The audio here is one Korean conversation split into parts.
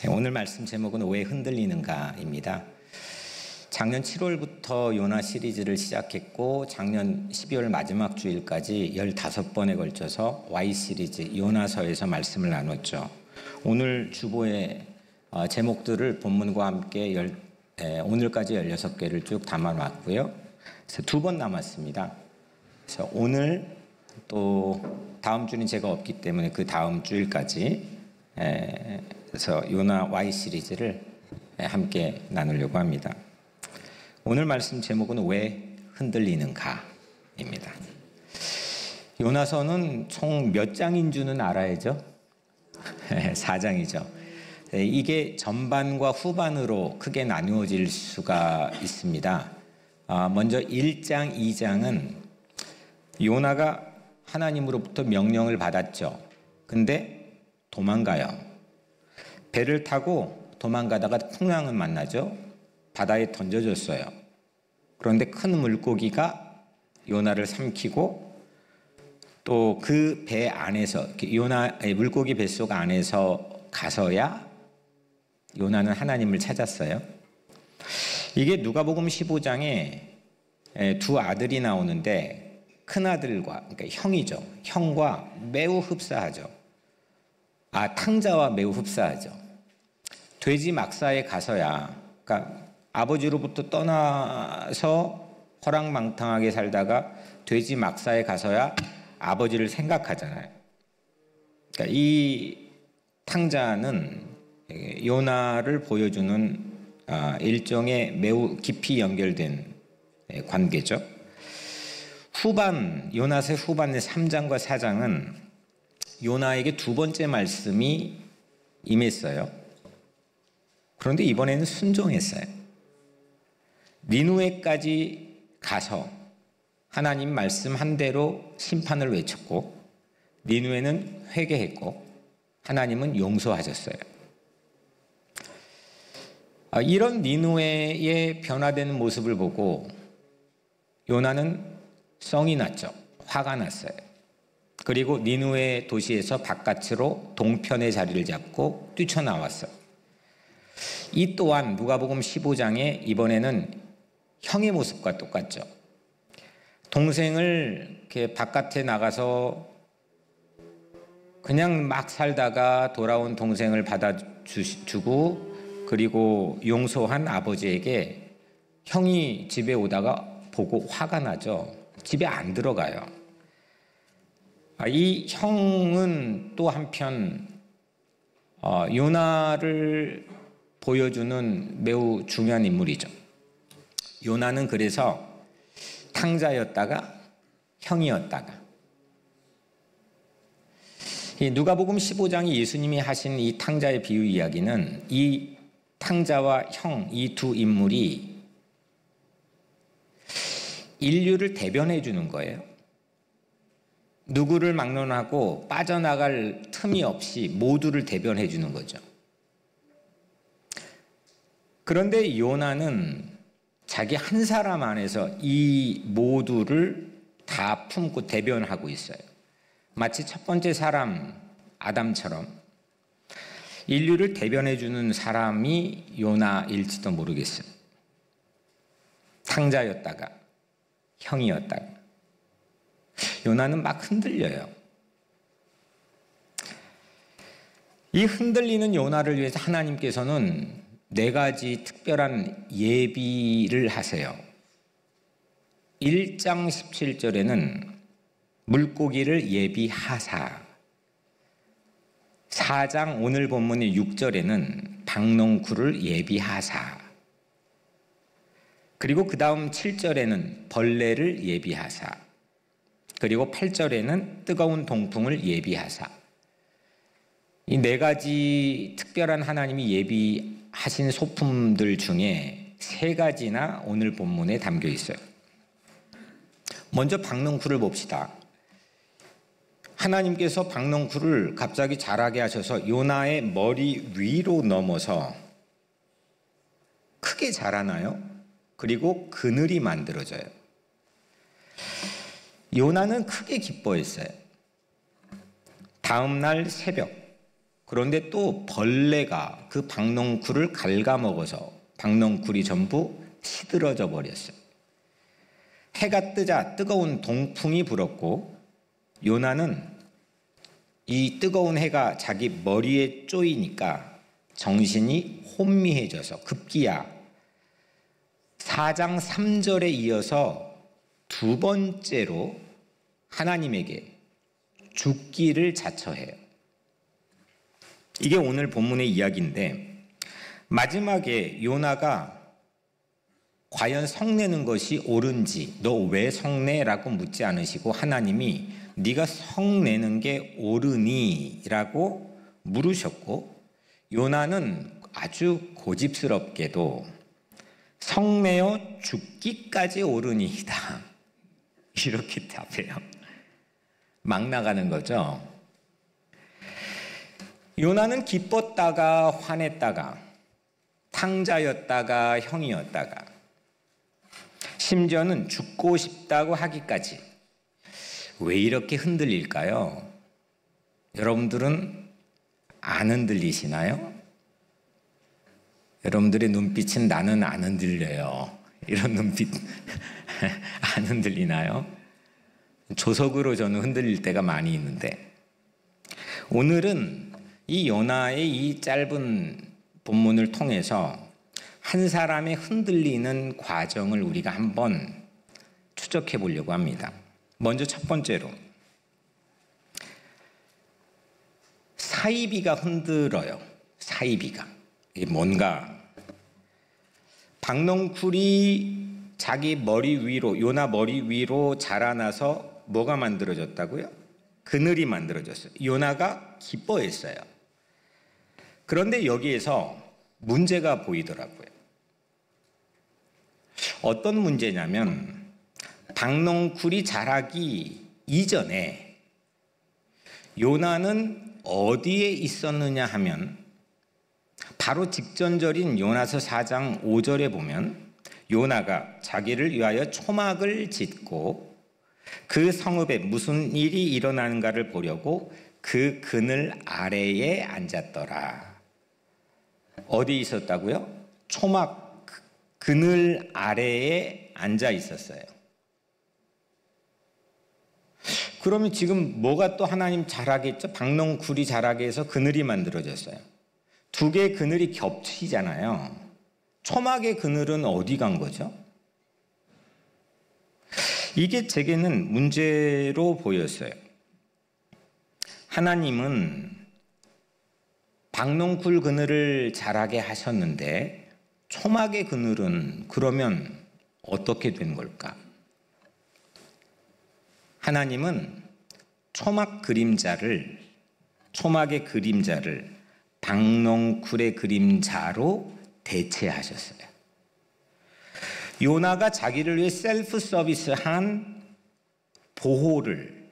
오늘 말씀 제목은 왜 흔들리는가입니다. 작년 7월부터 요나 시리즈를 시작했고 작년 12월 마지막 주일까지 15번에 걸쳐서 Y 시리즈 요나서에서 말씀을 나눴죠. 오늘 주보의 제목들을 본문과 함께 오늘까지 16개를 쭉 담아놨고요. 그래서 2번 남았습니다. 그래서 오늘 또 다음 주는 제가 없기 때문에 그 다음 주일까지 그래서 요나 Y 시리즈를 함께 나누려고 합니다. 오늘 말씀 제목은 왜 흔들리는가입니다. 요나서는 총 몇 장인 줄은 알아야죠? 4장이죠. 이게 전반과 후반으로 크게 나누어질 수가 있습니다. 먼저 1장, 2장은 요나가 하나님으로부터 명령을 받았죠. 근데 도망가요. 배를 타고 도망가다가 풍랑을 만나죠. 바다에 던져졌어요. 그런데 큰 물고기가 요나를 삼키고 또 그 배 안에서 물고기 뱃속 안에서 가서야 요나는 하나님을 찾았어요. 이게 누가복음 15장에 두 아들이 나오는데 큰 아들과 그러니까 형이죠. 형과 매우 흡사하죠. 탕자와 매우 흡사하죠. 돼지 막사에 가서야, 그러니까 아버지로부터 떠나서 허랑방탕하게 살다가 돼지 막사에 가서야 아버지를 생각하잖아요. 그러니까 이 탕자는 요나를 보여주는 일종의 매우 깊이 연결된 관계죠. 요나서의 후반의 3장과 4장은 요나에게 두 번째 말씀이 임했어요. 그런데 이번에는 순종했어요. 니느웨까지 가서 하나님 말씀한 대로 심판을 외쳤고 니느웨는 회개했고 하나님은 용서하셨어요. 이런 니느웨의 변화되는 모습을 보고 요나는 성이 났죠. 화가 났어요. 그리고 니느웨 도시에서 바깥으로 동편의 자리를 잡고 뛰쳐나왔어요. 이 또한 누가복음 15장에 이번에는 형의 모습과 똑같죠. 동생을 이렇게 바깥에 나가서 그냥 막 살다가 돌아온 동생을 받아주고 그리고 용서한 아버지에게 형이 집에 오다가 보고 화가 나죠. 집에 안 들어가요. 이 형은 또 한편 요나를 보여주는 매우 중요한 인물이죠. 요나는 그래서 탕자였다가 형이었다가 누가복음 15장이 예수님이 하신 이 탕자의 비유 이야기는 이 탕자와 형, 이 두 인물이 인류를 대변해 주는 거예요. 누구를 막론하고 빠져나갈 틈이 없이 모두를 대변해 주는 거죠. 그런데 요나는 자기 한 사람 안에서 이 모두를 다 품고 대변하고 있어요. 마치 첫 번째 사람 아담처럼 인류를 대변해 주는 사람이 요나일지도 모르겠어요. 탕자였다가 형이었다가 요나는 막 흔들려요. 이 흔들리는 요나를 위해서 하나님께서는 4가지 특별한 예비를 하세요. 1장 17절에는 물고기를 예비하사, 4장 오늘 본문의 6절에는 박농쿨을 예비하사, 그리고 그 다음 7절에는 벌레를 예비하사, 그리고 8절에는 뜨거운 동풍을 예비하사. 이 4가지 특별한 하나님이 예비하신 소품들 중에 3가지나 오늘 본문에 담겨 있어요. 먼저 박농쿨을 봅시다. 하나님께서 박농쿨을 갑자기 자라게 하셔서 요나의 머리 위로 넘어서 크게 자라나요? 그리고 그늘이 만들어져요. 요나는 크게 기뻐했어요. 다음 날 새벽 그런데 또 벌레가 그 박넝쿨을 갉아먹어서 박넝쿨이 전부 시들어져 버렸어요. 해가 뜨자 뜨거운 동풍이 불었고 요나는 이 뜨거운 해가 자기 머리에 쪼이니까 정신이 혼미해져서 급기야 4장 3절에 이어서 두 번째로 하나님에게 죽기를 자처해요. 이게 오늘 본문의 이야기인데 마지막에 요나가 과연 성내는 것이 옳은지 너 왜 성내라고 묻지 않으시고 하나님이 네가 성내는 게 옳으니? 라고 물으셨고 요나는 아주 고집스럽게도 성내어 죽기까지 옳으니이다. 이렇게 답해요. 막 나가는 거죠. 요나는 기뻤다가 화냈다가 탕자였다가 형이었다가 심지어는 죽고 싶다고 하기까지. 왜 이렇게 흔들릴까요? 여러분들은 안 흔들리시나요? 여러분들의 눈빛은 나는 안 흔들려요. 이런 눈빛 안 흔들리나요? 조석으로 저는 흔들릴 때가 많이 있는데 오늘은 이 요나의 이 짧은 본문을 통해서 한 사람의 흔들리는 과정을 우리가 한번 추적해 보려고 합니다. 먼저 첫 번째로 사이비가 흔들어요. 사이비가. 이게 뭔가 박넝쿨이 자기 머리 위로 요나 머리 위로 자라나서 뭐가 만들어졌다고요? 그늘이 만들어졌어요. 요나가 기뻐했어요. 그런데 여기에서 문제가 보이더라고요. 어떤 문제냐면 박넝쿨이 자라기 이전에 요나는 어디에 있었느냐 하면 바로 직전절인 요나서 4장 5절에 보면 요나가 자기를 위하여 초막을 짓고 그 성읍에 무슨 일이 일어나는가를 보려고 그 그늘 아래에 앉았더라. 어디 있었다고요? 초막 그늘 아래에 앉아 있었어요. 그러면 지금 뭐가 또 하나님 잘하겠죠? 박넝쿨이 자라게 해서 그늘이 만들어졌어요. 두 개의 그늘이 겹치잖아요. 초막의 그늘은 어디 간 거죠? 이게 제게는 문제로 보였어요. 하나님은 박넝쿨 그늘을 자라게 하셨는데 초막의 그늘은 그러면 어떻게 된 걸까? 하나님은 초막의 그림자를 박넝쿨의 그림자로 대체하셨어요. 요나가 자기를 위해 셀프 서비스한 보호를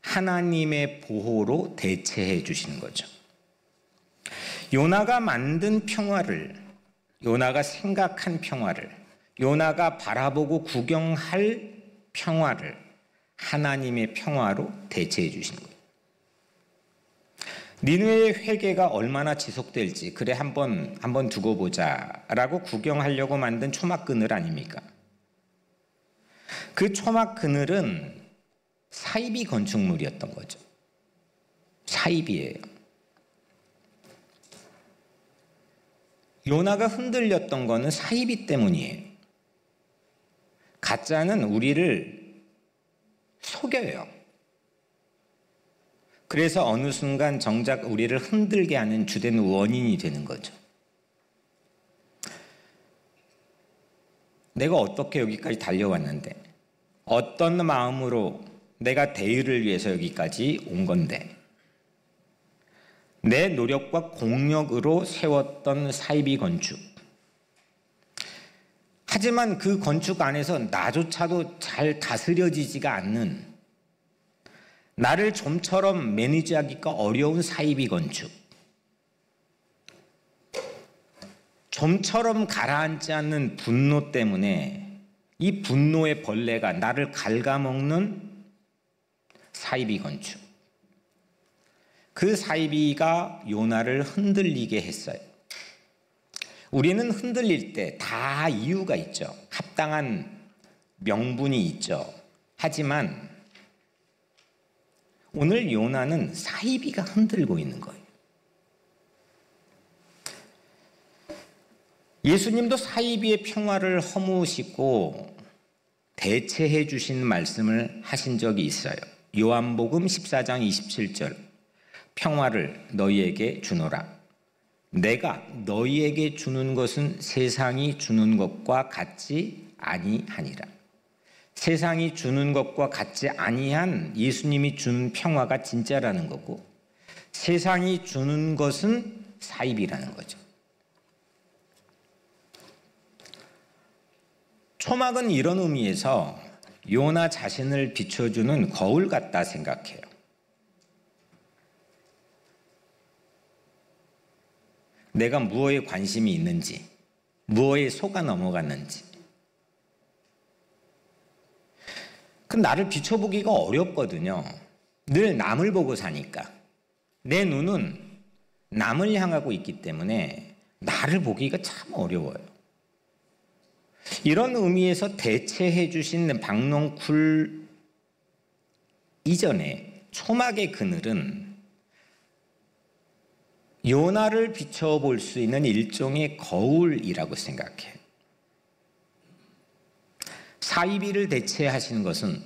하나님의 보호로 대체해 주시는 거죠. 요나가 만든 평화를, 요나가 생각한 평화를, 요나가 바라보고 구경할 평화를 하나님의 평화로 대체해 주신 거예요. 니느웨의 회개가 얼마나 지속될지 그래 한번 두고 보자라고 구경하려고 만든 초막 그늘 아닙니까? 그 초막 그늘은 사이비 건축물이었던 거죠. 사이비예요. 요나가 흔들렸던 거는 사이비 때문이에요. 가짜는 우리를 속여요. 그래서 어느 순간 정작 우리를 흔들게 하는 주된 원인이 되는 거죠. 내가 어떻게 여기까지 달려왔는데, 어떤 마음으로 내가 대의를 위해서 여기까지 온 건데, 내 노력과 공력으로 세웠던 사이비 건축. 하지만 그 건축 안에서 나조차도 잘 다스려지지가 않는, 나를 좀처럼 매니지하기가 어려운 사이비 건축. 좀처럼 가라앉지 않는 분노 때문에 이 분노의 벌레가 나를 갉아먹는 사이비 건축. 그 사이비가 요나를 흔들리게 했어요. 우리는 흔들릴 때 다 이유가 있죠. 합당한 명분이 있죠. 하지만 오늘 요나는 사이비가 흔들고 있는 거예요. 예수님도 사이비의 평화를 허무시고 대체해 주신 말씀을 하신 적이 있어요. 요한복음 14장 27절, 평화를 너희에게 주노라. 내가 너희에게 주는 것은 세상이 주는 것과 같지 아니하니라. 세상이 주는 것과 같지 아니한 예수님이 주는 평화가 진짜라는 거고, 세상이 주는 것은 사이비라는 거죠. 초막은 이런 의미에서 요나 자신을 비춰주는 거울 같다 생각해요. 내가 무엇에 관심이 있는지, 무엇에 속아 넘어갔는지. 그 나를 비춰보기가 어렵거든요. 늘 남을 보고 사니까. 내 눈은 남을 향하고 있기 때문에 나를 보기가 참 어려워요. 이런 의미에서 대체해 주신 박농쿨 이전에 초막의 그늘은 요나를 비춰볼 수 있는 일종의 거울이라고 생각해요. 사이비를 대체하시는 것은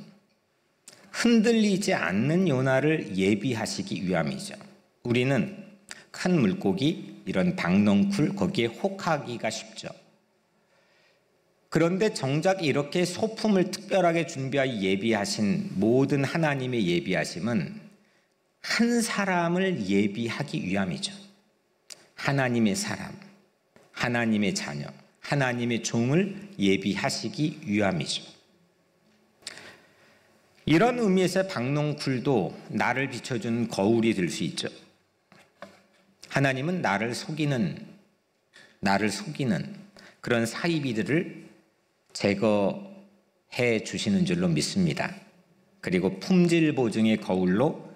흔들리지 않는 요나를 예비하시기 위함이죠. 우리는 큰 물고기, 이런 박농쿨, 거기에 혹하기가 쉽죠. 그런데 정작 이렇게 소품을 특별하게 준비하여 예비하신 모든 하나님의 예비하심은 한 사람을 예비하기 위함이죠. 하나님의 사람, 하나님의 자녀, 하나님의 종을 예비하시기 위함이죠. 이런 의미에서 박농쿨도 나를 비춰주는 거울이 될 수 있죠. 하나님은 나를 속이는 그런 사이비들을 제거해 주시는 줄로 믿습니다. 그리고 품질 보증의 거울로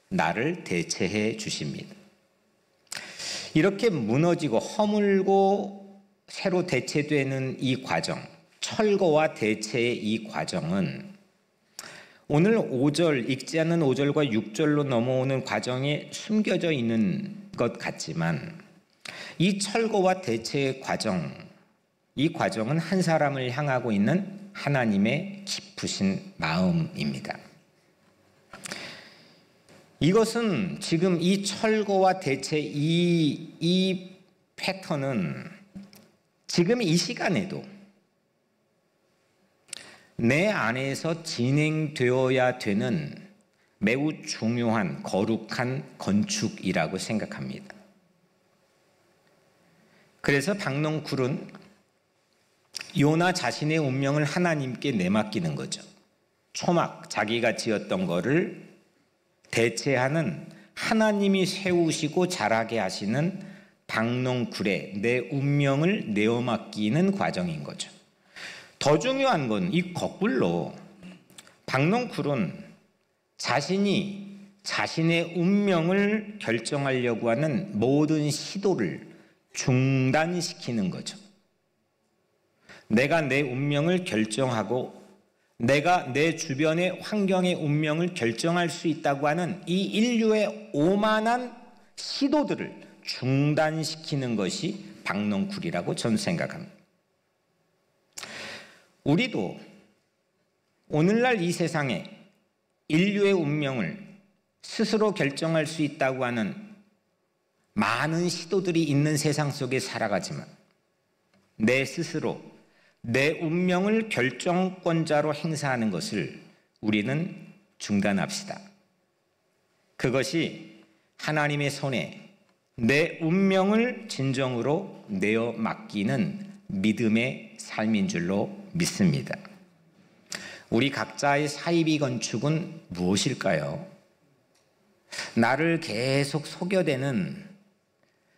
나를 대체해 주십니다. 이렇게 무너지고 허물고 새로 대체되는 이 과정, 철거와 대체의 이 과정은 오늘 5절, 읽지 않는 5절과 6절로 넘어오는 과정에 숨겨져 있는 것 같지만 이 철거와 대체의 과정, 이 과정은 한 사람을 향하고 있는 하나님의 깊으신 마음입니다. 이것은 지금 이 철거와 대체 이 패턴은 지금 이 시간에도 내 안에서 진행되어야 되는 매우 중요한 거룩한 건축이라고 생각합니다. 그래서 박농쿨은 요나 자신의 운명을 하나님께 내맡기는 거죠. 초막, 자기가 지었던 거를 대체하는 하나님이 세우시고 자라게 하시는 박농쿨에 내 운명을 내어맡기는 과정인 거죠. 더 중요한 건 이 거꾸로 박농쿨은 자신이 자신의 운명을 결정하려고 하는 모든 시도를 중단시키는 거죠. 내가 내 운명을 결정하고 내가 내 주변의 환경의 운명을 결정할 수 있다고 하는 이 인류의 오만한 시도들을 중단시키는 것이 박농쿨이라고 저는 생각합니다. 우리도 오늘날 이 세상에 인류의 운명을 스스로 결정할 수 있다고 하는 많은 시도들이 있는 세상 속에 살아가지만 내 스스로 내 운명을 결정권자로 행사하는 것을 우리는 중단합시다. 그것이 하나님의 손에 내 운명을 진정으로 내어 맡기는 믿음의 삶인 줄로 믿습니다. 우리 각자의 사이비 건축은 무엇일까요? 나를 계속 속여대는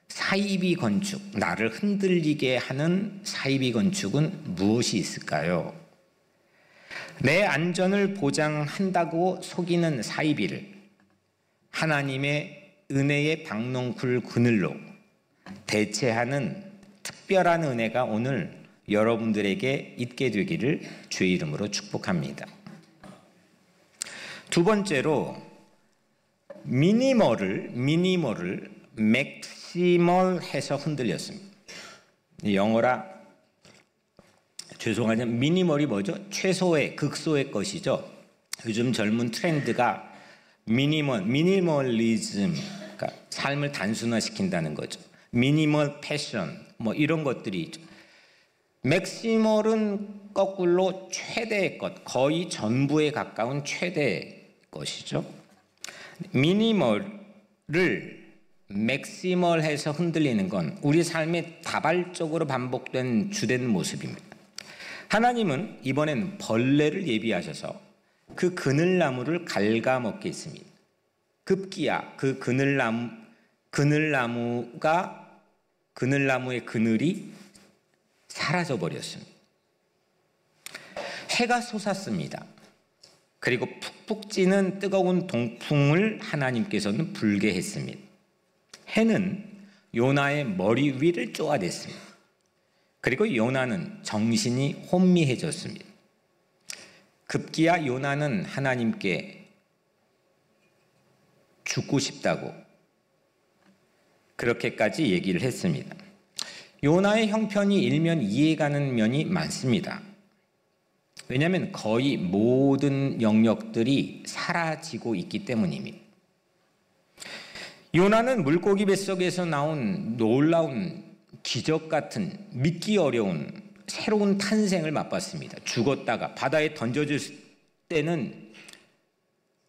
사이비 건축, 나를 흔들리게 하는 사이비 건축은 무엇이 있을까요? 내 안전을 보장한다고 속이는 사이비를 하나님의 은혜의 박농쿨 그늘로 대체하는 특별한 은혜가 오늘 여러분들에게 있게 되기를 주의 이름으로 축복합니다. 두 번째로 미니멀을 맥시멀해서 흔들렸습니다. 영어라 죄송하지만 미니멀이 뭐죠? 최소의 극소의 것이죠. 요즘 젊은 트렌드가 미니멀리즘, 그러니까 삶을 단순화시킨다는 거죠. 미니멀 패션 뭐 이런 것들이 있죠. 맥시멀은 거꾸로 최대의 것, 거의 전부에 가까운 최대의 것이죠. 미니멀을 맥시멀해서 흔들리는 건 우리 삶에 다발적으로 반복된 주된 모습입니다. 하나님은 이번엔 벌레를 예비하셔서 그 그늘나무를 갉아먹게 했습니다. 급기야 그 그늘나무의 그늘이 사라져 버렸습니다. 해가 솟았습니다. 그리고 푹푹 찌는 뜨거운 동풍을 하나님께서는 불게 했습니다. 해는 요나의 머리 위를 쪼아댔습니다. 그리고 요나는 정신이 혼미해졌습니다. 급기야 요나는 하나님께 죽고 싶다고 그렇게까지 얘기를 했습니다. 요나의 형편이 일면 이해가는 면이 많습니다. 왜냐하면 거의 모든 영역들이 사라지고 있기 때문입니다. 요나는 물고기 뱃속에서 나온 놀라운 기적 같은 믿기 어려운 새로운 탄생을 맛봤습니다. 죽었다가 바다에 던져질 때는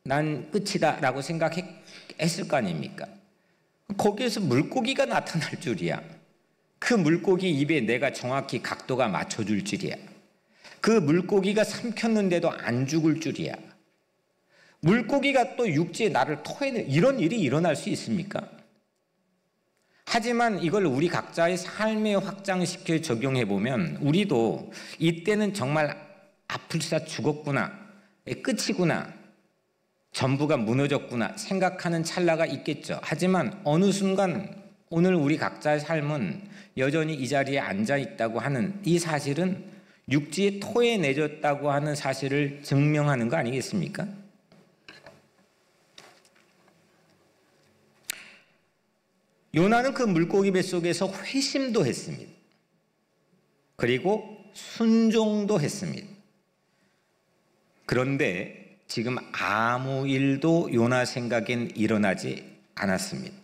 난 끝이다 라고 생각했을 거 아닙니까? 거기에서 물고기가 나타날 줄이야. 그 물고기 입에 내가 정확히 각도가 맞춰줄 줄이야. 그 물고기가 삼켰는데도 안 죽을 줄이야. 물고기가 또 육지에 나를 토해내, 이런 일이 일어날 수 있습니까? 하지만 이걸 우리 각자의 삶에 확장시켜 적용해보면 우리도 이때는 정말 아플싸 죽었구나, 끝이구나, 전부가 무너졌구나 생각하는 찰나가 있겠죠. 하지만 어느 순간 오늘 우리 각자의 삶은 여전히 이 자리에 앉아있다고 하는 이 사실은 육지에 토해내졌다고 하는 사실을 증명하는 거 아니겠습니까? 요나는 그 물고기 뱃속에서 회심도 했습니다. 그리고 순종도 했습니다. 그런데 지금 아무 일도 요나 생각엔 일어나지 않았습니다.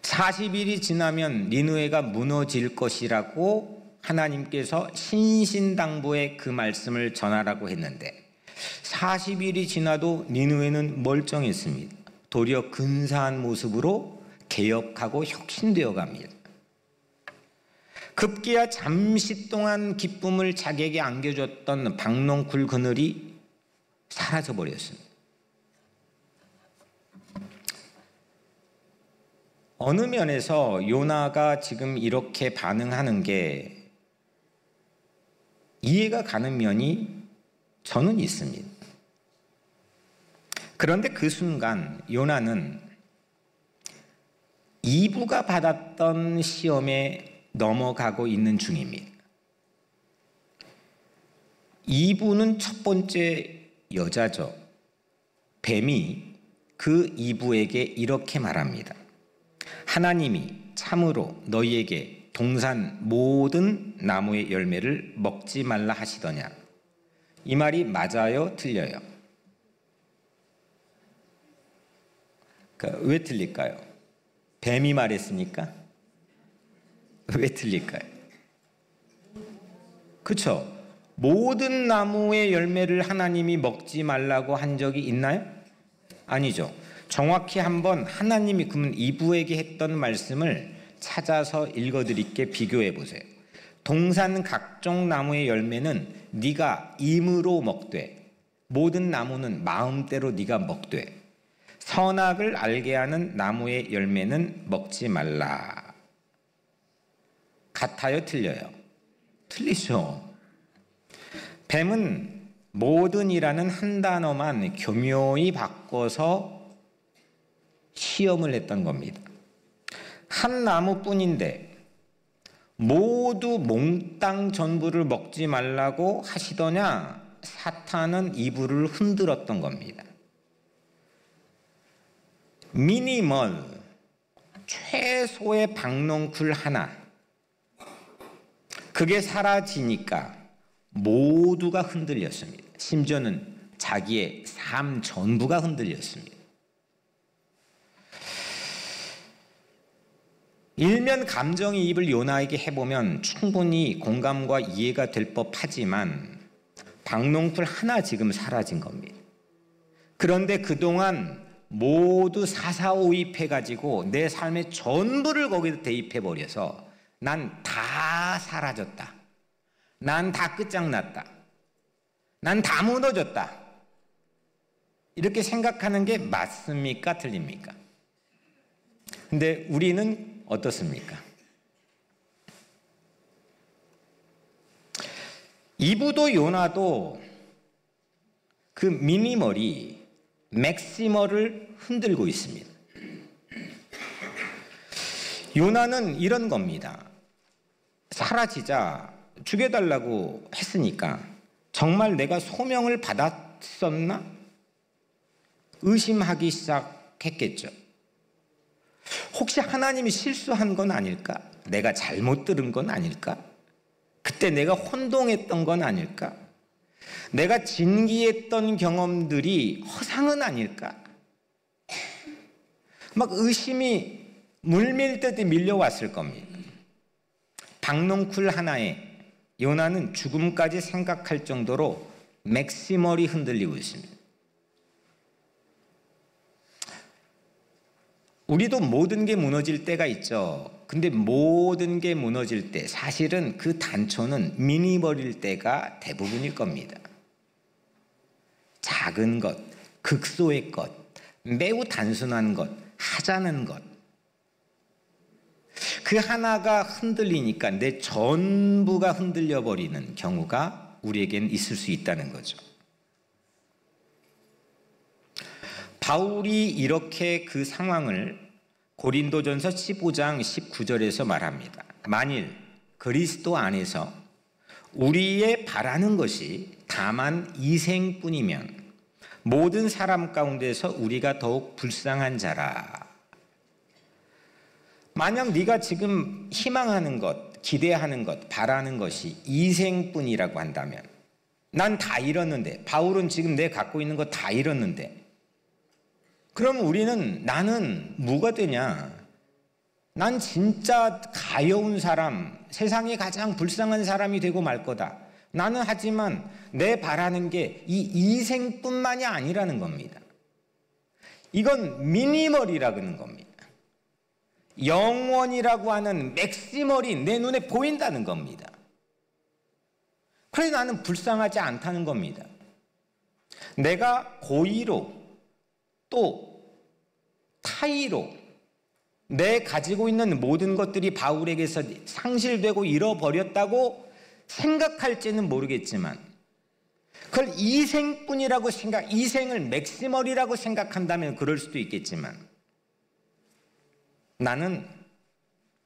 40일이 지나면 니느웨가 무너질 것이라고 하나님께서 신신당부의 그 말씀을 전하라고 했는데 40일이 지나도 니느웨는 멀쩡했습니다. 도리어 근사한 모습으로 개혁하고 혁신되어 갑니다. 급기야 잠시 동안 기쁨을 자기에게 안겨줬던 박농쿨 그늘이 사라져버렸습니다. 어느 면에서 요나가 지금 이렇게 반응하는 게 이해가 가는 면이 저는 있습니다. 그런데 그 순간 요나는 이브가 받았던 시험에 넘어가고 있는 중입니다. 이브는 첫 번째 여자죠. 뱀이 그 이브에게 이렇게 말합니다. 하나님이 참으로 너희에게 동산 모든 나무의 열매를 먹지 말라 하시더냐. 이 말이 맞아요? 틀려요? 그러니까 왜 틀릴까요? 뱀이 말했습니까? 왜 틀릴까요? 그렇죠? 모든 나무의 열매를 하나님이 먹지 말라고 한 적이 있나요? 아니죠. 정확히 한번 하나님이 그러면 이브에게 했던 말씀을 찾아서 읽어드릴게. 비교해 보세요. 동산 각종 나무의 열매는 네가 임으로 먹되 모든 나무는 마음대로 네가 먹되 선악을 알게 하는 나무의 열매는 먹지 말라. 같아요? 틀려요? 틀리죠. 뱀은 모든이라는 한 단어만 교묘히 바꿔서 시험을 했던 겁니다. 한 나무뿐인데 모두 몽땅 전부를 먹지 말라고 하시더냐? 사탄은 이불을 흔들었던 겁니다. 미니멀, 최소의 박농쿨 하나, 그게 사라지니까 모두가 흔들렸습니다. 심지어는 자기의 삶 전부가 흔들렸습니다. 일면 감정이입을 요나에게 해보면 충분히 공감과 이해가 될 법하지만 박농풀 하나 지금 사라진 겁니다. 그런데 그동안 모두 사사오입해가지고 내 삶의 전부를 거기다 대입해버려서 난 다 사라졌다. 난 다 끝장났다. 난 다 무너졌다. 이렇게 생각하는 게 맞습니까? 틀립니까? 근데 우리는 어떻습니까? 이브도 요나도 그 미니멀이 맥시멀을 흔들고 있습니다. 요나는 이런 겁니다. 사라지자 죽여달라고 했으니까 정말 내가 소명을 받았었나? 의심하기 시작했겠죠. 혹시 하나님이 실수한 건 아닐까? 내가 잘못 들은 건 아닐까? 그때 내가 혼동했던 건 아닐까? 내가 진기했던 경험들이 허상은 아닐까? 막 의심이 물밀듯이 밀려왔을 겁니다. 박농쿨 하나에 요나는 죽음까지 생각할 정도로 맥시멀이 흔들리고 있습니다. 우리도 모든 게 무너질 때가 있죠. 근데 모든 게 무너질 때 사실은 그 단초는 미니멀일 때가 대부분일 겁니다. 작은 것, 극소의 것, 매우 단순한 것, 하자는 것. 그 하나가 흔들리니까 내 전부가 흔들려 버리는 경우가 우리에겐 있을 수 있다는 거죠. 바울이 이렇게 그 상황을 고린도전서 15장 19절에서 말합니다. 만일 그리스도 안에서 우리의 바라는 것이 다만 이생뿐이면 모든 사람 가운데서 우리가 더욱 불쌍한 자라. 만약 네가 지금 희망하는 것, 기대하는 것, 바라는 것이 이생뿐이라고 한다면 난 다 잃었는데, 바울은 지금 내 갖고 있는 것 다 잃었는데, 그럼 나는 뭐가 되냐? 난 진짜 가여운 사람, 세상에 가장 불쌍한 사람이 되고 말 거다. 나는 하지만 내 바라는 게 이 이생뿐만이 아니라는 겁니다. 이건 미니멀이라고 하는 겁니다. 영원이라고 하는 맥시멀이 내 눈에 보인다는 겁니다. 그래서 나는 불쌍하지 않다는 겁니다. 내가 고의로 또 타의로 내 가지고 있는 모든 것들이 바울에게서 상실되고 잃어버렸다고 생각할지는 모르겠지만 그걸 이생뿐이라고 이생을 맥시멀이라고 생각한다면 그럴 수도 있겠지만 나는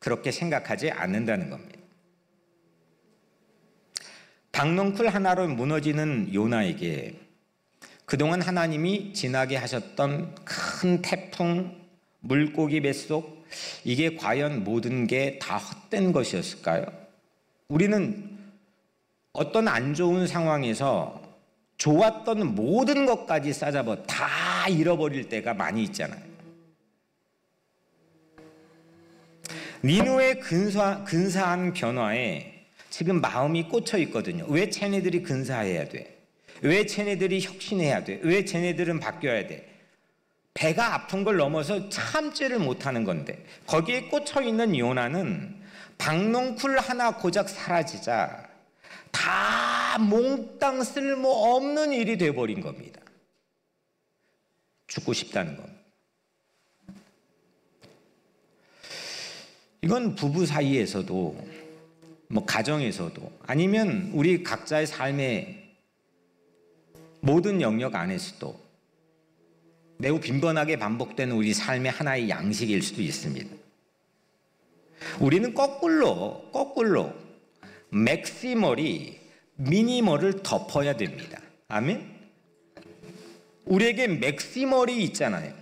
그렇게 생각하지 않는다는 겁니다. 박농쿨 하나로 무너지는 요나에게 그동안 하나님이 지나게 하셨던 큰 태풍, 물고기 뱃속, 이게 과연 모든 게 다 헛된 것이었을까요? 우리는 어떤 안 좋은 상황에서 좋았던 모든 것까지 싸잡아 다 잃어버릴 때가 많이 있잖아요. 니누의 근사한 변화에 지금 마음이 꽂혀 있거든요. 왜 쟤네들이 근사해야 돼? 왜 쟤네들이 혁신해야 돼? 왜 쟤네들은 바뀌어야 돼? 배가 아픈 걸 넘어서 참지를 못하는 건데 거기에 꽂혀 있는 요나는 박농쿨 하나 고작 사라지자 다 몽땅 쓸모없는 일이 돼버린 겁니다. 죽고 싶다는 겁니다. 이건 부부 사이에서도 가정에서도 아니면 우리 각자의 삶의 모든 영역 안에서도 매우 빈번하게 반복되는 우리 삶의 하나의 양식일 수도 있습니다. 우리는 거꾸로 맥시멀이 미니멀을 덮어야 됩니다. 아멘? 우리에게 맥시멀이 있잖아요.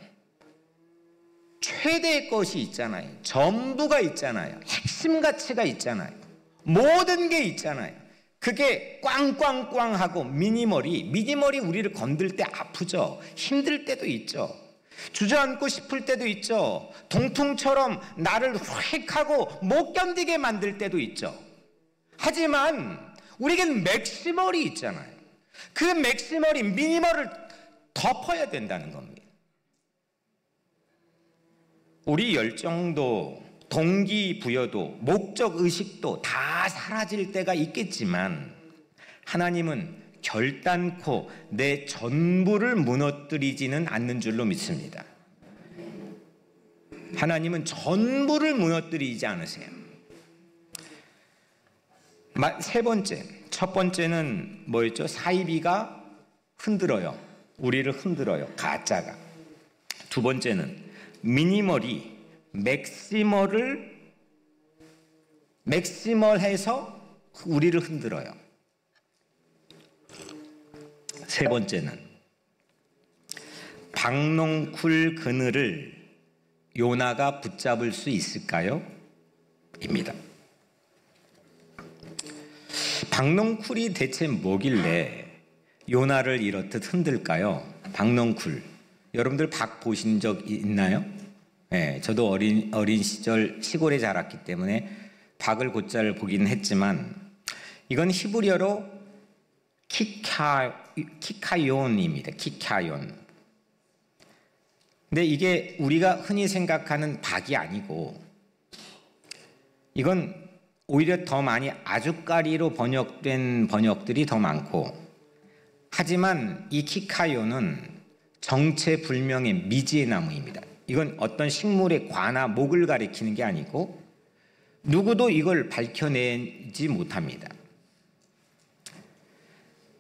최대의 것이 있잖아요. 전부가 있잖아요. 핵심 가치가 있잖아요. 모든 게 있잖아요. 그게 꽝꽝꽝하고 미니멀이 우리를 건들 때 아프죠. 힘들 때도 있죠. 주저앉고 싶을 때도 있죠. 동풍처럼 나를 휙하고 못 견디게 만들 때도 있죠. 하지만 우리에겐 맥시멀이 있잖아요. 그 맥시멀이 미니멀을 덮어야 된다는 겁니다. 우리 열정도 동기부여도 목적의식도 다 사라질 때가 있겠지만 하나님은 결단코 내 전부를 무너뜨리지는 않는 줄로 믿습니다. 하나님은 전부를 무너뜨리지 않으세요. 첫 번째는 뭐였죠? 사이비가 흔들어요. 우리를 흔들어요. 가짜가. 두 번째는 미니멀이 맥시멀해서 우리를 흔들어요. 세 번째는 박농쿨 그늘을 요나가 붙잡을 수 있을까요? 입니다. 박농쿨이 대체 뭐길래 요나를 이렇듯 흔들까요? 박농쿨. 여러분들 박 보신 적 있나요? 네, 저도 어린 시절 시골에 자랐기 때문에 박을 곧잘 보긴 했지만 이건 히브리어로 키카욘입니다. 키카욘. 근데 이게 우리가 흔히 생각하는 박이 아니고 이건 오히려 더 많이 아주까리로 번역된 번역들이 더 많고 하지만 이 키카욘은 정체불명의 미지의 나무입니다. 이건 어떤 식물의 과나 목을 가리키는 게 아니고 누구도 이걸 밝혀내지 못합니다.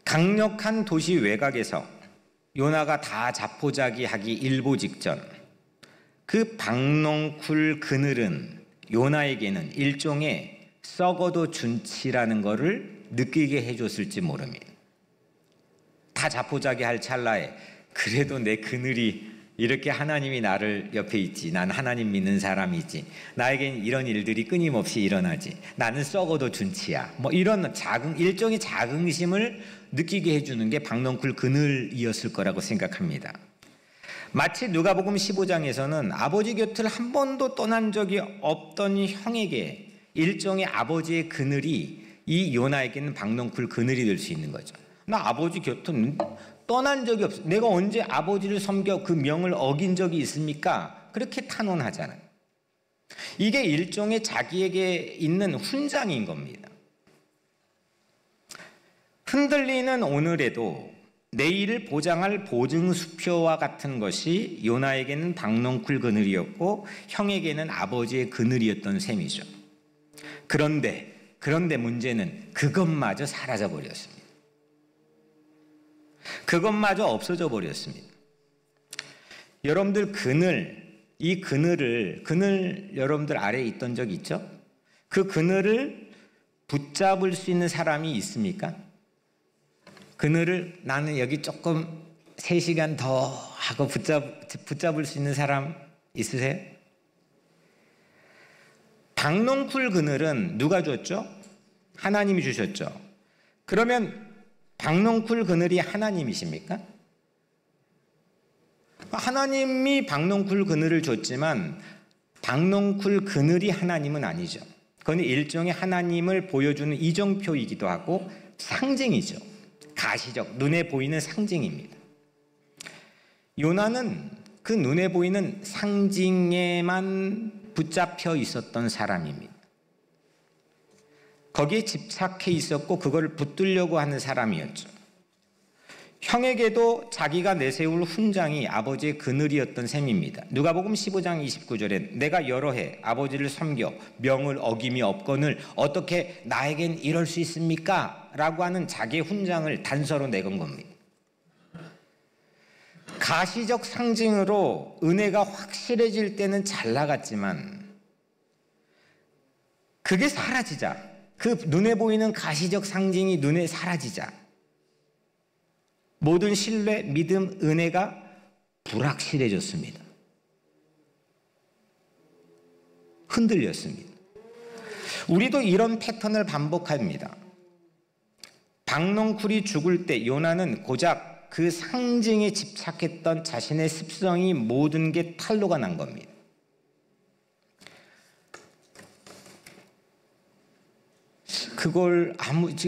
강력한 도시 외곽에서 요나가 다 자포자기하기 일보 직전 그 박농쿨 그늘은 요나에게는 일종의 썩어도 준치라는 것을 느끼게 해줬을지 모릅니다. 다 자포자기할 찰나에 그래도 내 그늘이 이렇게 하나님이 나를 옆에 있지. 난 하나님 믿는 사람이지. 나에겐 이런 일들이 끊임없이 일어나지. 나는 썩어도 준치야. 뭐 이런 일종의 자긍심을 느끼게 해주는 게 박농쿨 그늘이었을 거라고 생각합니다. 마치 누가복음 15장에서는 아버지 곁을 한 번도 떠난 적이 없던 형에게 일종의 아버지의 그늘이 이 요나에게는 박농쿨 그늘이 될 수 있는 거죠. 나 아버지 곁은 떠난 적이 없어. 내가 언제 아버지를 섬겨 그 명을 어긴 적이 있습니까? 그렇게 탄원하잖아요. 이게 일종의 자기에게 있는 훈장인 겁니다. 흔들리는 오늘에도 내일을 보장할 보증수표와 같은 것이 요나에게는 박농쿨 그늘이었고 형에게는 아버지의 그늘이었던 셈이죠. 그런데 문제는 그것마저 사라져버렸습니다. 그것마저 없어져 버렸습니다. 여러분들 그늘 여러분들 아래에 있던 적 있죠? 그 그늘을 붙잡을 수 있는 사람이 있습니까? 그늘을 나는 여기 조금 3시간 더 하고 붙잡을 수 있는 사람 있으세요? 박농쿨 그늘은 누가 줬죠? 하나님이 주셨죠. 그러면 박농쿨 그늘이 하나님이십니까? 하나님이 박농쿨 그늘을 줬지만 박농쿨 그늘이 하나님은 아니죠. 그건 일종의 하나님을 보여주는 이정표이기도 하고 상징이죠. 가시적, 눈에 보이는 상징입니다. 요나는 그 눈에 보이는 상징에만 붙잡혀 있었던 사람입니다. 거기에 집착해 있었고 그걸 붙들려고 하는 사람이었죠. 형에게도 자기가 내세울 훈장이 아버지의 그늘이었던 셈입니다. 누가복음 15장 29절에 내가 여러 해 아버지를 섬겨 명을 어김이 없거늘 어떻게 나에겐 이럴 수 있습니까? 라고 하는 자기의 훈장을 단서로 내건 겁니다. 가시적 상징으로 은혜가 확실해질 때는 잘 나갔지만 그게 사라지자, 그 눈에 보이는 가시적 상징이 눈에 사라지자 모든 신뢰, 믿음, 은혜가 불확실해졌습니다. 흔들렸습니다. 우리도 이런 패턴을 반복합니다. 박넝쿨이 죽을 때 요나는 고작 그 상징에 집착했던 자신의 습성이 모든 게 탄로가 난 겁니다. 그걸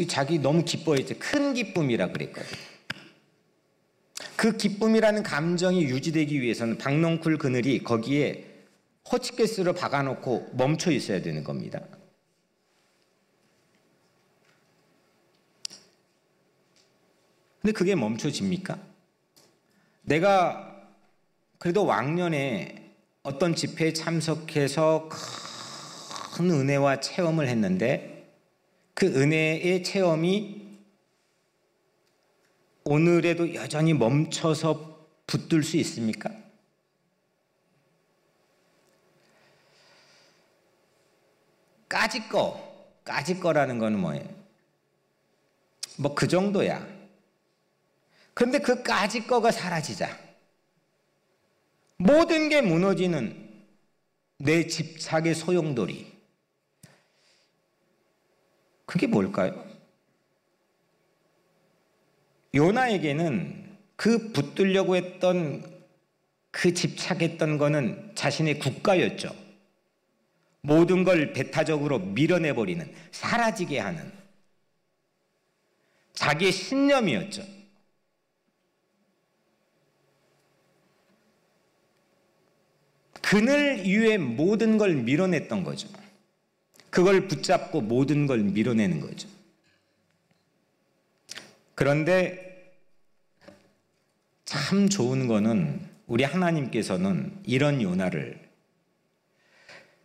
자기 너무 기뻐했죠. 큰 기쁨이라 그랬거든요. 그 기쁨이라는 감정이 유지되기 위해서는 박넝쿨 그늘이 거기에 호치케스를 박아놓고 멈춰 있어야 되는 겁니다. 근데 그게 멈춰집니까? 내가 그래도 왕년에 어떤 집회에 참석해서 큰 은혜와 체험을 했는데 그 은혜의 체험이 오늘에도 여전히 멈춰서 붙들 수 있습니까? 까짓 거라는 거는 뭐예요? 뭐 그 정도야. 그런데 그 까짓 거가 사라지자 모든 게 무너지는 내 집착의 소용돌이. 그게 뭘까요? 요나에게는 그 붙들려고 했던 그 집착했던 거는 자신의 국가였죠. 모든 걸 배타적으로 밀어내버리는, 사라지게 하는 자기의 신념이었죠. 그늘 위에 모든 걸 밀어냈던 거죠. 그걸 붙잡고 모든 걸 밀어내는 거죠. 그런데 참 좋은 거는 우리 하나님께서는 이런 요나를,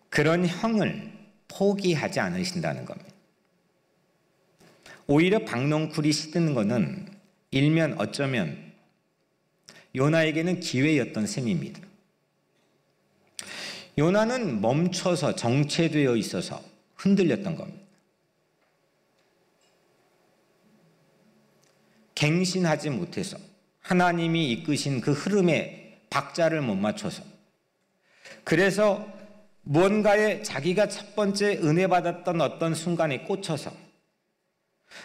그런 형을 포기하지 않으신다는 겁니다. 오히려 박넝쿨이 시드는 것은 일면 어쩌면 요나에게는 기회였던 셈입니다. 요나는 멈춰서 정체되어 있어서 흔들렸던 겁니다. 갱신하지 못해서, 하나님이 이끄신 그 흐름에 박자를 못 맞춰서, 그래서 무언가에 자기가 첫 번째 은혜 받았던 어떤 순간에 꽂혀서,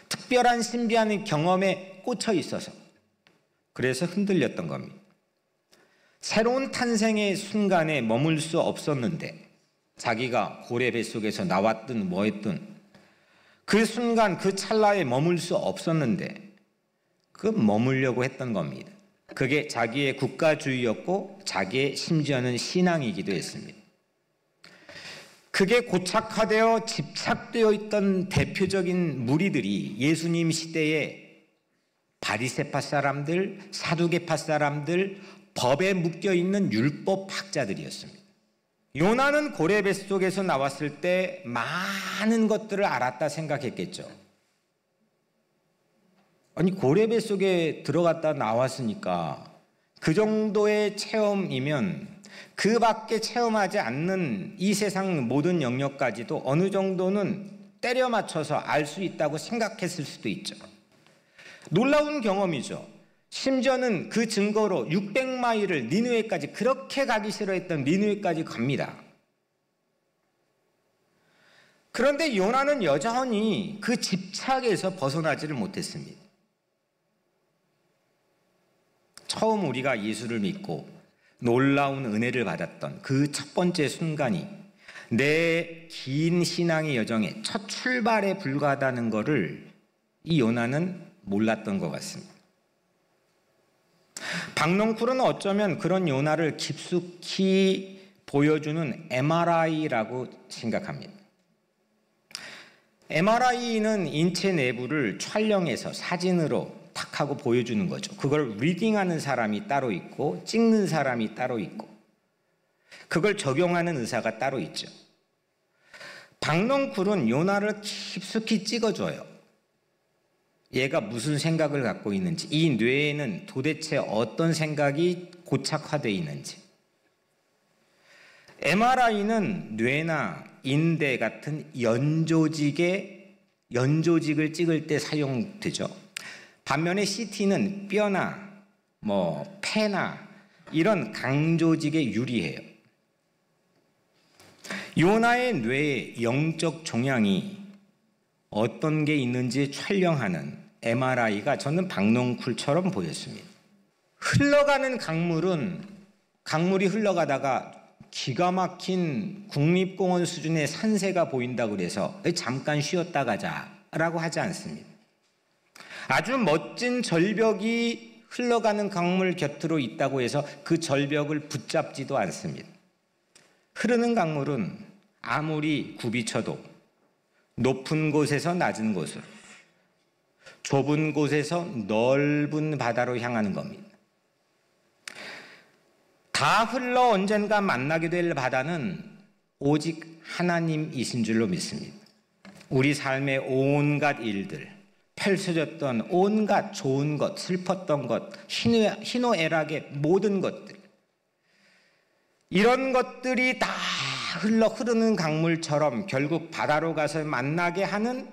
특별한 신비한 경험에 꽂혀 있어서 그래서 흔들렸던 겁니다. 새로운 탄생의 순간에 머물 수 없었는데, 자기가 고래 뱃속에서 나왔든 뭐했든 그 순간 그 찰나에 머물 수 없었는데 그 머물려고 했던 겁니다. 그게 자기의 국가주의였고 자기의 심지어는 신앙이기도 했습니다. 그게 고착화되어 집착되어 있던 대표적인 무리들이 예수님 시대에 바리새파 사람들, 사두개파 사람들, 법에 묶여있는 율법학자들이었습니다. 요나는 고래 뱃속에서 나왔을 때 많은 것들을 알았다 생각했겠죠. 아니, 고래 뱃속에 들어갔다 나왔으니까 그 정도의 체험이면 그 밖에 체험하지 않는 이 세상 모든 영역까지도 어느 정도는 때려 맞춰서 알 수 있다고 생각했을 수도 있죠. 놀라운 경험이죠. 심지어는 그 증거로 600마일을 니느웨까지, 그렇게 가기 싫어했던 니느웨까지 갑니다. 그런데 요나는 여전히 그 집착에서 벗어나지를 못했습니다. 처음 우리가 예수를 믿고 놀라운 은혜를 받았던 그 첫 번째 순간이 내 긴 신앙의 여정의 첫 출발에 불과하다는 것을 이 요나는 몰랐던 것 같습니다. 박넝쿨은 어쩌면 그런 요나를 깊숙이 보여주는 MRI라고 생각합니다. MRI는 인체 내부를 촬영해서 사진으로 탁 하고 보여주는 거죠. 그걸 리딩하는 사람이 따로 있고 찍는 사람이 따로 있고 그걸 적용하는 의사가 따로 있죠. 박넝쿨은 요나를 깊숙이 찍어줘요. 얘가 무슨 생각을 갖고 있는지, 이 뇌에는 도대체 어떤 생각이 고착화되어 있는지. MRI는 뇌나 인대 같은 연조직을 찍을 때 사용되죠. 반면에 CT는 뼈나 폐나 이런 강조직에 유리해요. 요나의 뇌의 영적 종양이 어떤 게 있는지 촬영하는 MRI가 저는 박농쿨처럼 보였습니다. 흘러가는 강물이 흘러가다가 기가 막힌 국립공원 수준의 산세가 보인다고 그래서 잠깐 쉬었다 가자라고 하지 않습니다. 아주 멋진 절벽이 흘러가는 강물 곁으로 있다고 해서 그 절벽을 붙잡지도 않습니다. 흐르는 강물은 아무리 굽이쳐도 높은 곳에서 낮은 곳으로, 좁은 곳에서 넓은 바다로 향하는 겁니다. 다 흘러 언젠가 만나게 될 바다는 오직 하나님이신 줄로 믿습니다. 우리 삶의 온갖 일들, 펼쳐졌던 온갖 좋은 것, 슬펐던 것, 희노애락의 모든 것들, 이런 것들이 다 흐르는 강물처럼 결국 바다로 가서 만나게 하는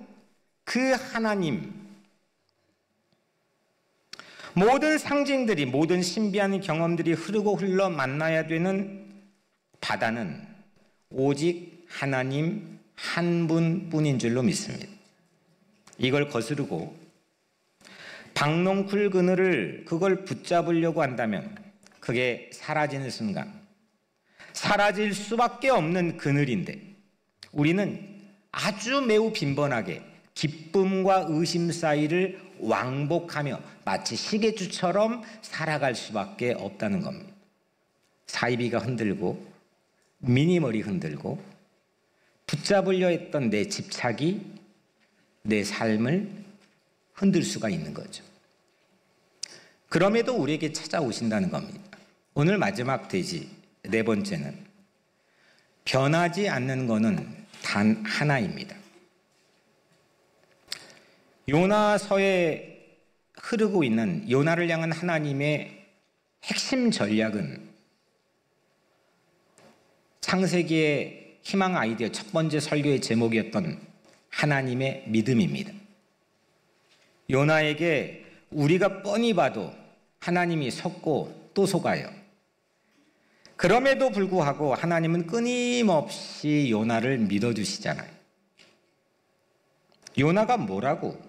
그 하나님, 모든 상징들이, 모든 신비한 경험들이 흐르고 흘러 만나야 되는 바다는 오직 하나님 한 분뿐인 줄로 믿습니다. 이걸 거스르고 박농쿨 그늘을 그걸 붙잡으려고 한다면 그게 사라지는 순간, 사라질 수밖에 없는 그늘인데 우리는 아주 매우 빈번하게 기쁨과 의심 사이를 왕복하며 마치 시계추처럼 살아갈 수밖에 없다는 겁니다. 사이비가 흔들고 미니멀이 흔들고 붙잡으려 했던 내 집착이 내 삶을 흔들 수가 있는 거죠. 그럼에도 우리에게 찾아오신다는 겁니다. 오늘 마지막 대지, 네 번째는 변하지 않는 것은 단 하나입니다. 요나서에 흐르고 있는 요나를 향한 하나님의 핵심 전략은 창세기의 희망 아이디어 첫 번째 설교의 제목이었던 하나님의 믿음입니다. 요나에게 우리가 뻔히 봐도 하나님이 속고 또 속아요. 그럼에도 불구하고 하나님은 끊임없이 요나를 믿어주시잖아요. 요나가 뭐라고?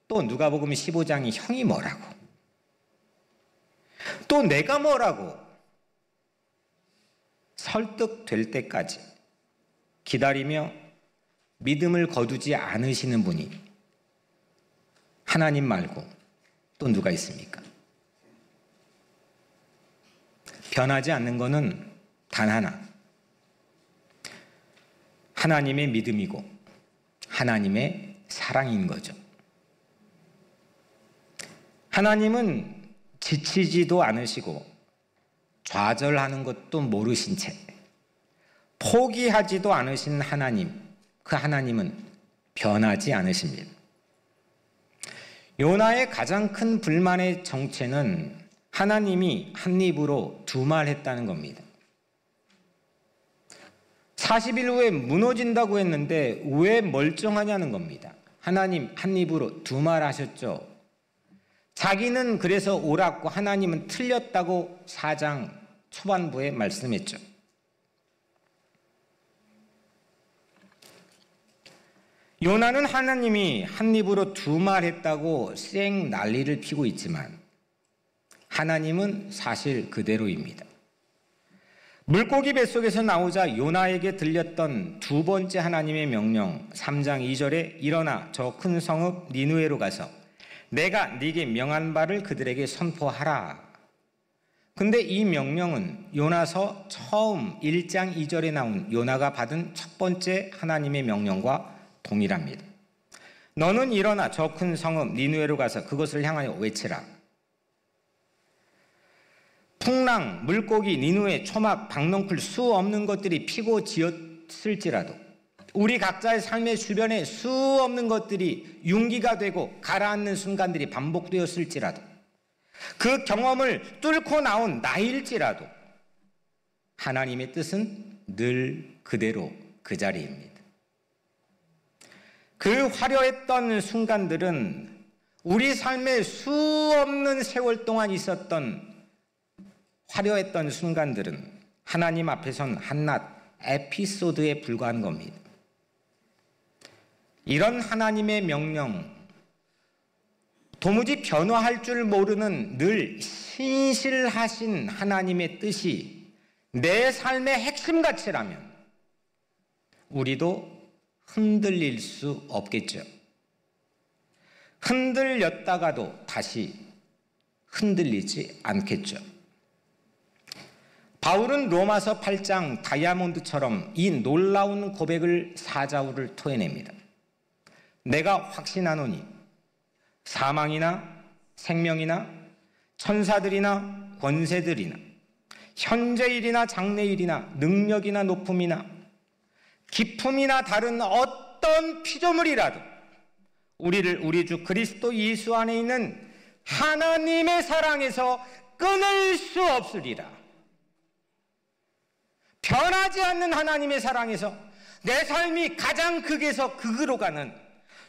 또 누가복음 15장이 형이 뭐라고? 또 내가 뭐라고? 설득될 때까지 기다리며 믿음을 거두지 않으시는 분이 하나님 말고 또 누가 있습니까? 변하지 않는 것은 단 하나, 하나님의 믿음이고 하나님의 사랑인 거죠. 하나님은 지치지도 않으시고 좌절하는 것도 모르신 채 포기하지도 않으신 하나님, 그 하나님은 변하지 않으십니다. 요나의 가장 큰 불만의 정체는 하나님이 한 입으로 두 말 했다는 겁니다. 40일 후에 무너진다고 했는데 왜 멀쩡하냐는 겁니다. 하나님 한 입으로 두 말 하셨죠. 자기는 그래서 옳았고 하나님은 틀렸다고 4장 초반부에 말씀했죠. 요나는 하나님이 한 입으로 두 말 했다고 쌩 난리를 피고 있지만 하나님은 사실 그대로입니다. 물고기 뱃속에서 나오자 요나에게 들렸던 두 번째 하나님의 명령 3장 2절에 일어나 저 큰 성읍 니느웨로 가서 내가 네게 명한 바를 그들에게 선포하라. 근데 이 명령은 요나서 처음 1장 2절에 나온 요나가 받은 첫 번째 하나님의 명령과 동일합니다. 너는 일어나 저 큰 성읍 니느웨로 가서 그것을 향하여 외치라. 풍랑, 물고기, 니누에, 초막, 박넝쿨 수 없는 것들이 피고 지었을지라도 우리 각자의 삶의 주변에 수없는 것들이 융기가 되고 가라앉는 순간들이 반복되었을지라도, 그 경험을 뚫고 나온 나일지라도 하나님의 뜻은 늘 그대로 그 자리입니다. 그 화려했던 순간들은 우리 삶의 수없는 세월 동안 있었던 화려했던 순간들은 하나님 앞에선 한낱 에피소드에 불과한 겁니다. 이런 하나님의 명령, 도무지 변화할 줄 모르는 늘 신실하신 하나님의 뜻이 내 삶의 핵심 가치라면 우리도 흔들릴 수 없겠죠. 흔들렸다가도 다시 흔들리지 않겠죠. 바울은 로마서 8장 다이아몬드처럼 이 놀라운 고백을 사자우를 토해냅니다. 내가 확신하노니 사망이나 생명이나 천사들이나 권세들이나 현재일이나 장래일이나 능력이나 높음이나 기품이나 다른 어떤 피조물이라도 우리를 우리 주 그리스도 예수 안에 있는 하나님의 사랑에서 끊을 수 없으리라. 변하지 않는 하나님의 사랑에서 내 삶이 가장 극에서 극으로 가는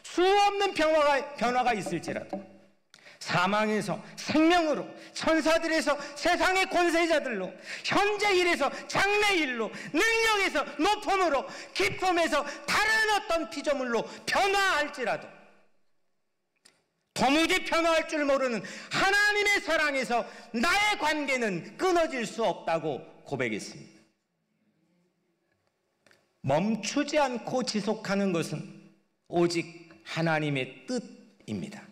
수없는 변화가 있을지라도, 사망에서 생명으로, 천사들에서 세상의 권세자들로, 현재일에서 장래일로, 능력에서 높음으로, 기쁨에서 다른 어떤 피조물로 변화할지라도 도무지 변화할 줄 모르는 하나님의 사랑에서 나의 관계는 끊어질 수 없다고 고백했습니다. 멈추지 않고 지속하는 것은 오직 하나님의 뜻입니다.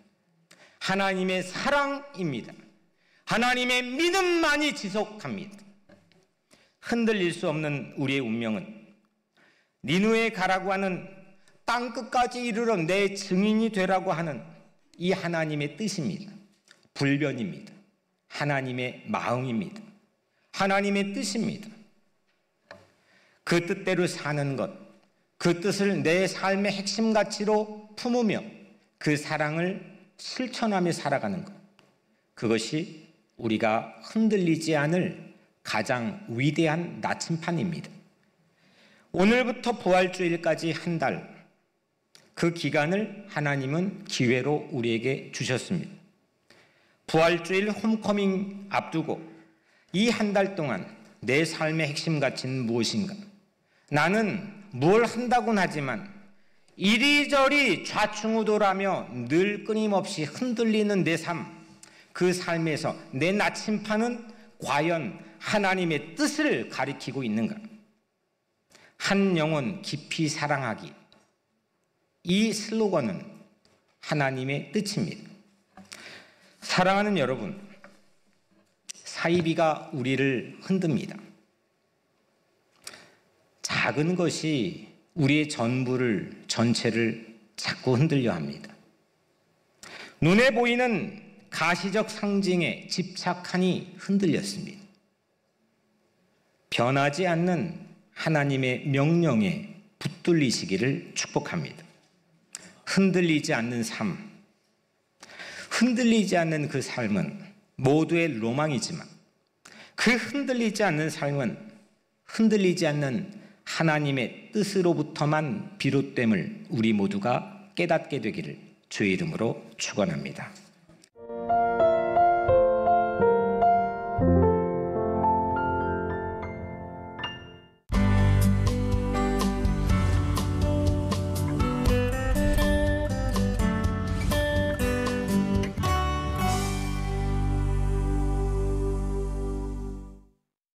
하나님의 사랑입니다. 하나님의 믿음만이 지속합니다. 흔들릴 수 없는 우리의 운명은 니느웨에 가라고 하는 땅끝까지 이르러 내 증인이 되라고 하는 이 하나님의 뜻입니다. 불변입니다. 하나님의 마음입니다. 하나님의 뜻입니다. 그 뜻대로 사는 것, 그 뜻을 내 삶의 핵심 가치로 품으며 그 사랑을 실천하며 살아가는 것, 그것이 우리가 흔들리지 않을 가장 위대한 나침판입니다. 오늘부터 부활주일까지 한 달, 그 기간을 하나님은 기회로 우리에게 주셨습니다. 부활주일 홈커밍 앞두고 이 한 달 동안 내 삶의 핵심 가치는 무엇인가? 나는 뭘 한다곤 하지만 이리저리 좌충우돌하며 늘 끊임없이 흔들리는 내 삶, 그 삶에서 내 나침판은 과연 하나님의 뜻을 가리키고 있는가? 한 영혼 깊이 사랑하기, 이 슬로건은 하나님의 뜻입니다. 사랑하는 여러분, 사이비가 우리를 흔듭니다. 작은 것이 우리의 전체를 자꾸 흔들려 합니다. 눈에 보이는 가시적 상징에 집착하니 흔들렸습니다. 변하지 않는 하나님의 명령에 붙들리시기를 축복합니다. 흔들리지 않는 삶, 흔들리지 않는 그 삶은 모두의 로망이지만 그 흔들리지 않는 삶은 흔들리지 않는 하나님의 뜻으로부터만 비롯됨을 우리 모두가 깨닫게 되기를 주의 이름으로 축원합니다.